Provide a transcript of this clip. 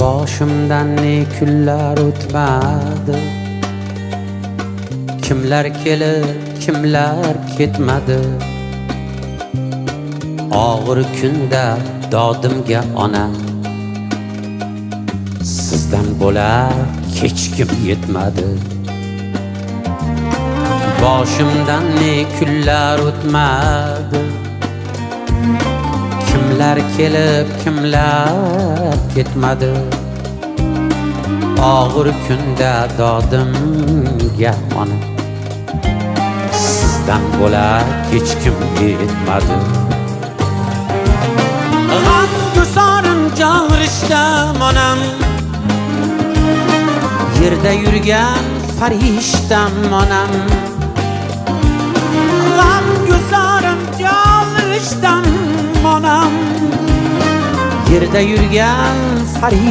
Boshimdan ne kunlar o'tmadi, kimlar kelib kimlar ketmadi. Og'ir kunda dodimga onam, sizdan bo'lar hech kim yetmadi. Boshimdan ne kunlar o'tmadi, kimlar kelib kimlar ketmadi. Og'ir kunda dodimga onam, sizdan bo'lar hech kim yetmadi. G'amgusorim jag'rishtam onam, yerda yurgan farishtam onam. G'amgusorim jag'rishtam onam, yerda yurgan farishtam.